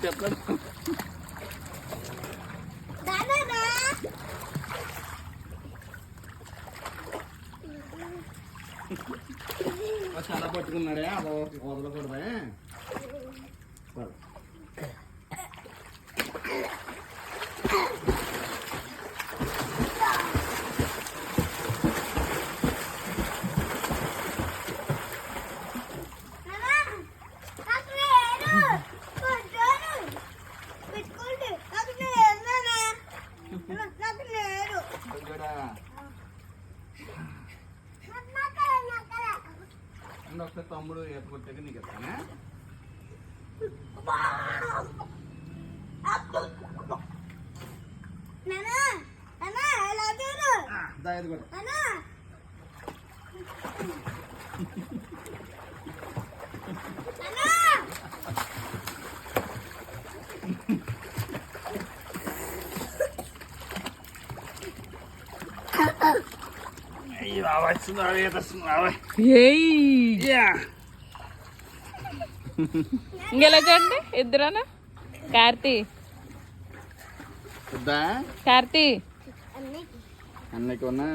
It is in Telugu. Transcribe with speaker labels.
Speaker 1: చెప్పలేదు. చాలా పట్టుకున్నాడే అలా వదలకూడదా. ఒకసారి తమ్ముడు ఈత కొట్టాక నీకు ఇస్తానా. దాది కూడా
Speaker 2: ఇంకెలా చూడండి ఇద్దరనా. కార్తీ
Speaker 1: అన్నకి ఉన్నా